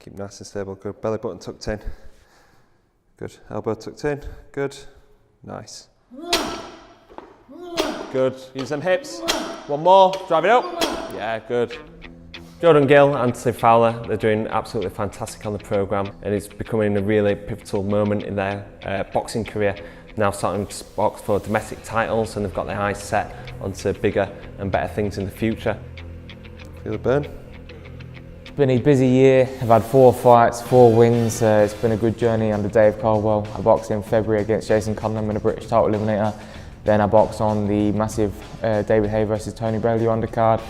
Keep nice and stable, good. Belly button tucked in. Good. Elbow tucked in, good. Nice. Good. Use them hips. One more, drive it up. Yeah, good. Jordan Gill and Fowler, they're doing absolutely fantastic on the programme, and it's becoming a really pivotal moment in their boxing career. Now starting to box for domestic titles, and they've got their eyes set onto bigger and better things in the future. Feel the burn? It's been a busy year. I've had 4 fights, 4 wins. It's been a good journey under Dave Caldwell. I boxed in February against Jason Cunningham in a British title eliminator. Then I boxed on the massive David Haye versus Tony Bellew undercard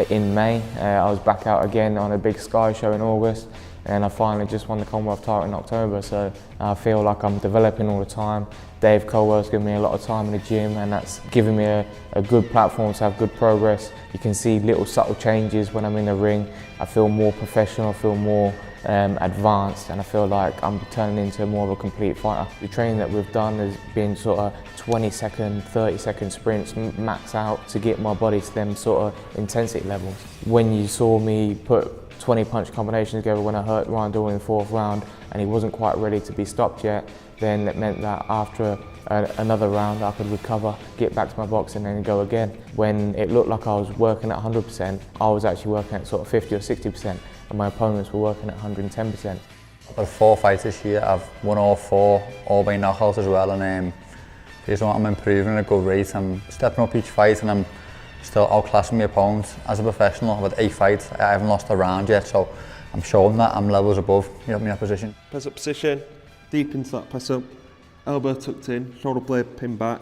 in May. I was back out again on a big Sky show in August, and I finally just won the Commonwealth title in October. So I feel like I'm developing all the time. Dave Caldwell's given me a lot of time in the gym, and that's given me a good platform to have good progress. You can see little subtle changes when I'm in the ring. I feel more professional, I feel more advanced, and I feel like I'm turning into more of a complete fighter. The training that we've done has been sort of 20-second, 30-second sprints, max out to get my body to them sort of intensity levels. When you saw me put 20 punch combinations together when I hurt Ryan Doyle in the 4th round and he wasn't quite ready to be stopped yet, then it meant that after another round I could recover, get back to my boxing and then go again. When it looked like I was working at 100%, I was actually working at sort of 50 or 60%, and my opponents were working at 110%. I've had 4 fights this year. I've won all 4, all by knockouts as well, and I'm improving at a good rate. I'm stepping up each fight, and I'm still outclassing my opponents. As a professional, I've had 8 fights. I haven't lost a round yet, so I'm showing that I'm levels above my opposition. Press up position, deep into that press up. Elbow tucked in, shoulder blade pinned back.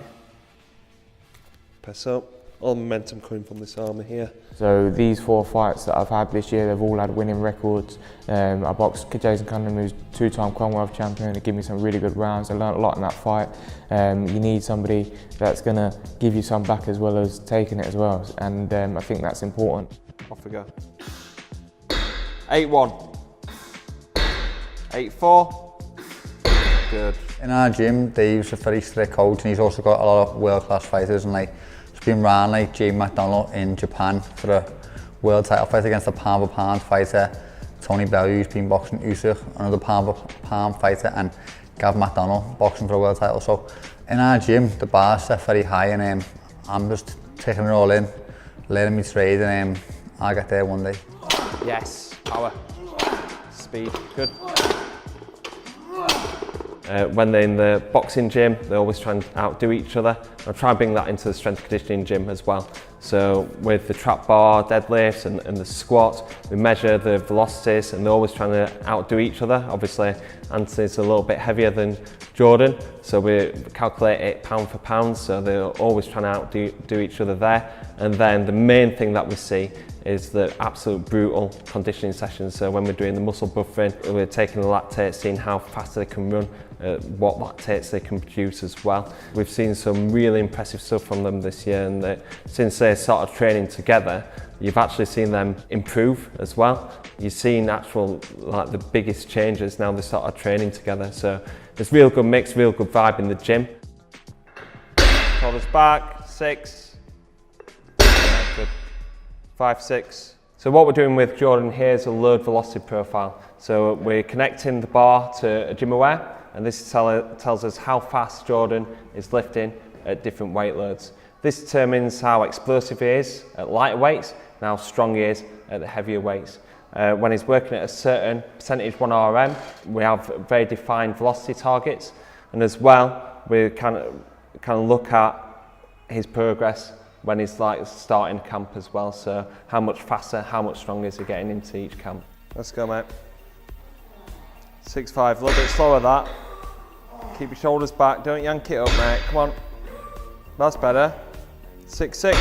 Press up. All momentum coming from this arm here. So these 4 fights that I've had this year, they've all had winning records. I boxed Jason Cunningham, who's 2-time Commonwealth champion. It gave me some really good rounds. I learned a lot in that fight. You need somebody that's going to give you some back as well as taking it as well, and I think that's important. Off we go. 8-1. 8-4. Good. In our gym, Dave's a very strict coach, and he's also got a lot of world-class fighters, and it's been round like Jay McDonald in Japan for a world title fight against a pound-for-pound fighter. Tony Bellew, who's been boxing Usyk, another pound-for-pound fighter, and Gav McDonald boxing for a world title. So in our gym, the bar's set very high, and I'm just taking it all in, learning me trade, and I'll get there one day. Yes, power, speed, good. When they're in the boxing gym, they always try and outdo each other. I'll try and bring that into the strength conditioning gym as well. So with the trap bar, deadlifts and the squats, we measure the velocities, and they're always trying to outdo each other. Obviously, Anthony's a little bit heavier than Jordan, so we calculate it pound for pound, so they're always trying to outdo each other there. And then the main thing that we see is the absolute brutal conditioning sessions. So when we're doing the muscle buffering, we're taking the lactates, seeing how fast they can run, what lactates they can produce as well. We've seen some really impressive stuff from them this year, and since they started training together, you've actually seen them improve as well. You've seen the biggest changes now they started training together. So it's real good mix, real good vibe in the gym. Shoulders back, 6. Yeah, good. 5, 6. So what we're doing with Jordan here is a load velocity profile. So we're connecting the bar to a gym aware, and this tells us how fast Jordan is lifting at different weight loads. This determines how explosive he is at lighter weights and how strong he is at the heavier weights. When he's working at a certain percentage 1 RM, we have very defined velocity targets, and as well we kind of look at his progress when he's starting camp as well. So how much faster, how much stronger is he getting into each camp. Let's go, mate. 6-5, a little bit slower that. Keep your shoulders back, don't yank it up, mate. Come on. That's better. 6-6.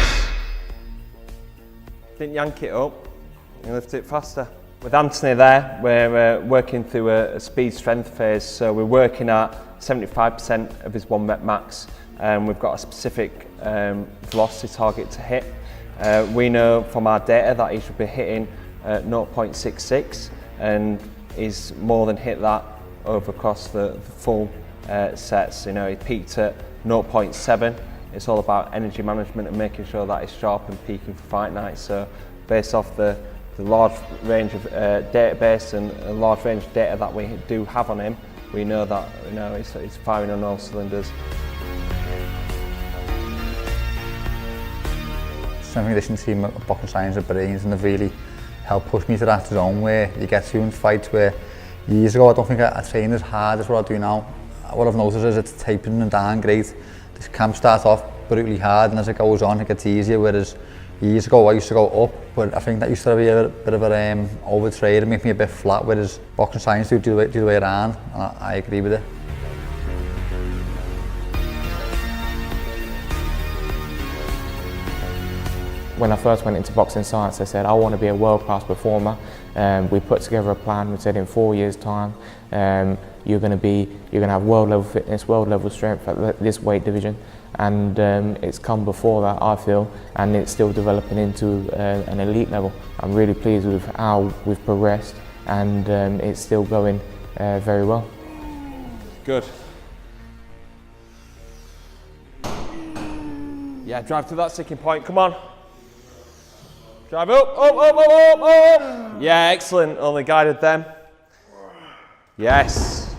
Didn't yank it up, you lift it faster. With Anthony there, we're working through a speed strength phase, so we're working at 75% of his 1 rep max, and we've got a specific velocity target to hit. We know from our data that he should be hitting 0.66, and he's more than hit that over across the full sets. You know, he peaked at 0.7. It's all about energy management and making sure that he's sharp and peaking for fight night. So based off the the large range of database and a large range of data that we do have on him, we know that he's firing on all cylinders. Strength and conditioning team at Boxing Science are brains, and they've really helped push me to that zone where you get to in fights where years ago I don't think I trained as hard as what I do now. What I've noticed is it's tapering and down great. This camp starts off brutally hard, and as it goes on it gets easier, whereas years ago I used to go up, but I think that used to be a bit of an overtrade and make me a bit flat, whereas Boxing Science do the way around, and I agree with it. When I first went into Boxing Science, I said I want to be a world-class performer. We put together a plan. We said in 4 years' time, you're going to have world-level fitness, world-level strength at this weight division, and it's come before that, I feel, and it's still developing into an elite level. I'm really pleased with how we've progressed, and it's still going very well. Good. Yeah, drive to that sticking point. Come on. Drive up, up, up, up, up, up. Yeah, excellent. Only guided them. Yes.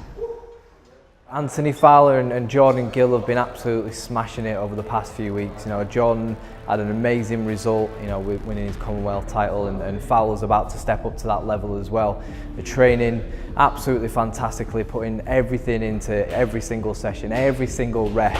Anthony Fowler and Jordan Gill have been absolutely smashing it over the past few weeks. You know, Jordan had an amazing result, you know, with winning his Commonwealth title, and Fowler's about to step up to that level as well. The training absolutely fantastically, putting everything into every single session, every single rep.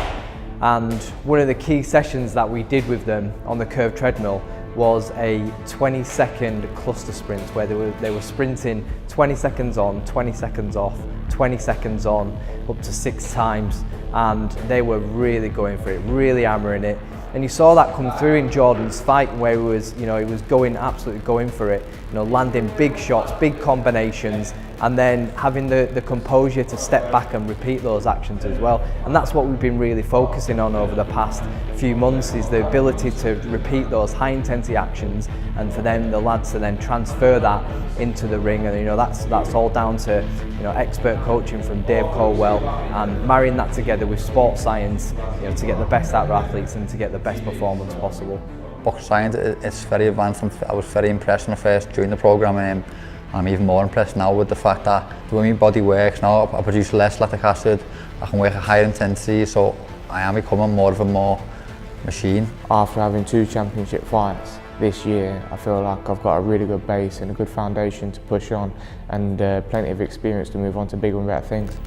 And one of the key sessions that we did with them on the curved treadmill was a 20-second cluster sprint where they were sprinting 20 seconds on, 20 seconds off, 20 seconds on, up to 6 times, and they were really going for it, really hammering it. And you saw that come through in Jordan's fight, where he was absolutely going for it, you know, landing big shots, big combinations, and then having the composure to step back and repeat those actions as well. And that's what we've been really focusing on over the past few months, is the ability to repeat those high intensity actions, and for them, the lads, to then transfer that into the ring. And you know, that's all down to, you know, expert coaching from Dave Colwell, and marrying that together with sports science, you know, to get the best out of our athletes and to get the best performance possible. Boxing Science, it's very advanced, and I was very impressed when I first joined the programme, and I'm even more impressed now with the fact that the way my body works now, I produce less lactic acid, I can work at higher intensity, so I am becoming more of a machine. After having 2 championship fights this year, I feel like I've got a really good base and a good foundation to push on, and plenty of experience to move on to bigger and better things.